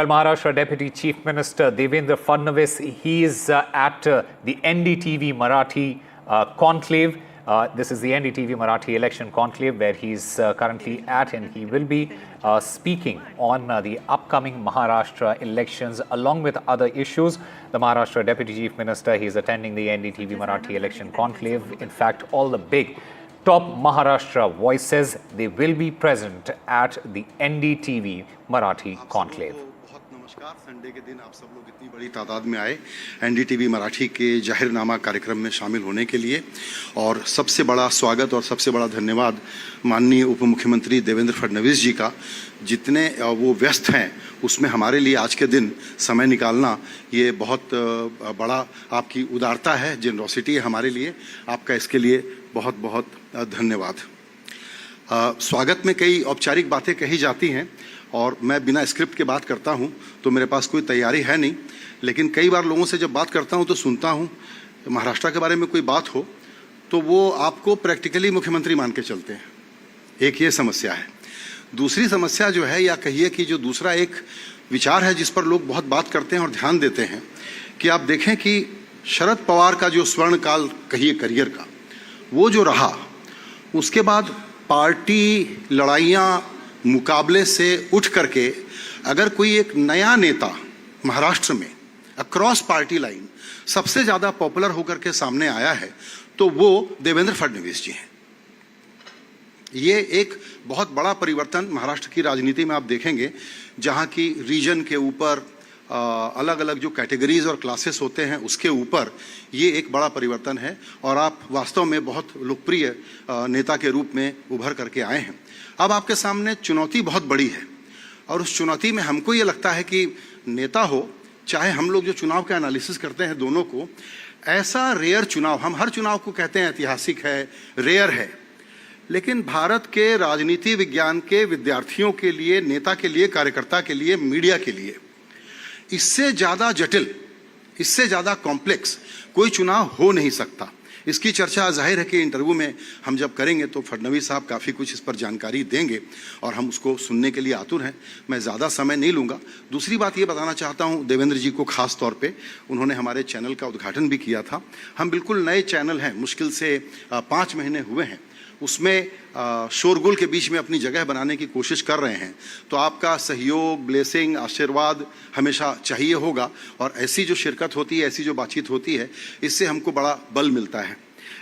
Maharashtra Deputy Chief Minister Devendra Fadnavis, he is at the NDTV Marathi conclave. This is the NDTV Marathi election conclave where he's currently at, and he will be speaking on the upcoming Maharashtra elections along with other issues. The Maharashtra Deputy Chief Minister, he is attending the NDTV Marathi election conclave. In fact, all the big top Maharashtra voices, they will be present at the NDTV Marathi conclave. नमस्कार। Sunday के दिन आप सब लोग इतनी बड़ी तादाद में आए एनडीटीवी मराठी के जाहिरनामा कार्यक्रम में शामिल होने के लिए, और सबसे बड़ा स्वागत और सबसे बड़ा धन्यवाद माननीय उप मुख्यमंत्री देवेंद्र फडणवीस जी का। जितने वो व्यस्त हैं उसमें हमारे लिए आज के दिन समय निकालना ये बहुत बड़ा आपकी उदारता है, जेनरोसिटी है हमारे लिए। आपका इसके लिए बहुत बहुत धन्यवाद। स्वागत में कई औपचारिक बातें कही जाती हैं और मैं बिना स्क्रिप्ट के बात करता हूं, तो मेरे पास कोई तैयारी है नहीं, लेकिन कई बार लोगों से जब बात करता हूं तो सुनता हूं महाराष्ट्र के बारे में कोई बात हो तो वो आपको प्रैक्टिकली मुख्यमंत्री मान के चलते हैं। एक ये समस्या है। दूसरी समस्या जो है, या कहिए कि जो दूसरा एक विचार है जिस पर लोग बहुत बात करते हैं और ध्यान देते हैं, कि आप देखें कि शरद पवार का जो स्वर्ण काल कहिए करियर का, वो जो रहा, उसके बाद पार्टी लड़ाइयाँ मुकाबले से उठ करके अगर कोई एक नया नेता महाराष्ट्र में अक्रॉस पार्टी लाइन सबसे ज्यादा पॉपुलर होकर के सामने आया है तो वो देवेंद्र फडणवीस जी हैं। ये एक बहुत बड़ा परिवर्तन महाराष्ट्र की राजनीति में आप देखेंगे, जहां की रीजन के ऊपर अलग अलग जो कैटेगरीज और क्लासेस होते हैं उसके ऊपर ये एक बड़ा परिवर्तन है, और आप वास्तव में बहुत लोकप्रिय नेता के रूप में उभर करके आए हैं। अब आपके सामने चुनौती बहुत बड़ी है, और उस चुनौती में हमको ये लगता है कि नेता हो चाहे हम लोग जो चुनाव का एनालिसिस करते हैं दोनों को, ऐसा रेयर चुनाव, हम हर चुनाव को कहते हैं ऐतिहासिक है, रेयर है, लेकिन भारत के राजनीति विज्ञान के विद्यार्थियों के लिए, नेता के लिए, कार्यकर्ता के लिए, मीडिया के लिए इससे ज़्यादा जटिल, इससे ज़्यादा कॉम्प्लेक्स कोई चुनाव हो नहीं सकता। इसकी चर्चा जाहिर है कि इंटरव्यू में हम जब करेंगे तो फडणवीस साहब काफ़ी कुछ इस पर जानकारी देंगे और हम उसको सुनने के लिए आतुर हैं। मैं ज़्यादा समय नहीं लूँगा। दूसरी बात ये बताना चाहता हूँ देवेंद्र जी को, ख़ास तौर पे उन्होंने हमारे चैनल का उद्घाटन भी किया था। हम बिल्कुल नए चैनल हैं, मुश्किल से 5 महीने हुए हैं, उसमें शोरगुल के बीच में अपनी जगह बनाने की कोशिश कर रहे हैं। तो आपका सहयोग, ब्लेसिंग, आशीर्वाद हमेशा चाहिए होगा, और ऐसी जो शिरकत होती है, ऐसी जो बातचीत होती है, इससे हमको बड़ा बल मिलता है।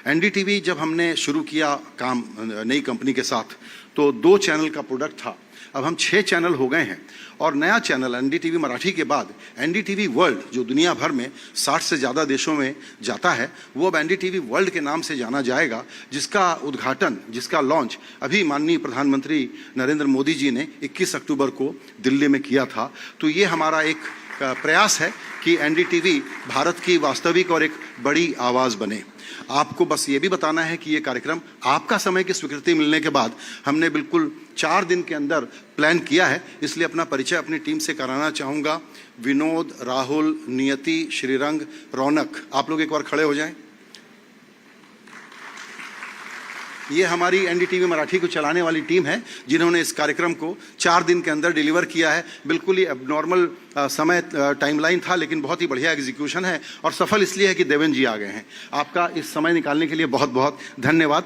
एनडीटीवी जब हमने शुरू किया काम नई कंपनी के साथ तो 2 चैनल का प्रोडक्ट था, अब हम 6 चैनल हो गए हैं, और नया चैनल एनडीटीवी मराठी के बाद एनडीटीवी वर्ल्ड, जो दुनिया भर में 60 से ज़्यादा देशों में जाता है, वो अब एनडीटीवी वर्ल्ड के नाम से जाना जाएगा, जिसका उद्घाटन, जिसका लॉन्च अभी माननीय प्रधानमंत्री नरेंद्र मोदी जी ने 21 अक्टूबर को दिल्ली में किया था। तो ये हमारा एक प्रयास है कि एनडीटीवी भारत की वास्तविक और एक बड़ी आवाज़ बने। आपको बस ये भी बताना है कि ये कार्यक्रम आपका समय की स्वीकृति मिलने के बाद हमने बिल्कुल 4 दिन के अंदर प्लान किया है, इसलिए अपना परिचय अपनी टीम से कराना चाहूँगा। विनोद, राहुल, नियति, श्रीरंग, रौनक, आप लोग एक बार खड़े हो जाएं। ये हमारी एनडीटीवी मराठी को चलाने वाली टीम है, जिन्होंने इस कार्यक्रम को 4 दिन के अंदर डिलीवर किया है। बिल्कुल ही एबनॉर्मल समय टाइमलाइन था, लेकिन बहुत ही बढ़िया एग्जीक्यूशन है, और सफल इसलिए है कि देवेंद्र जी आ गए हैं। आपका इस समय निकालने के लिए बहुत बहुत धन्यवाद।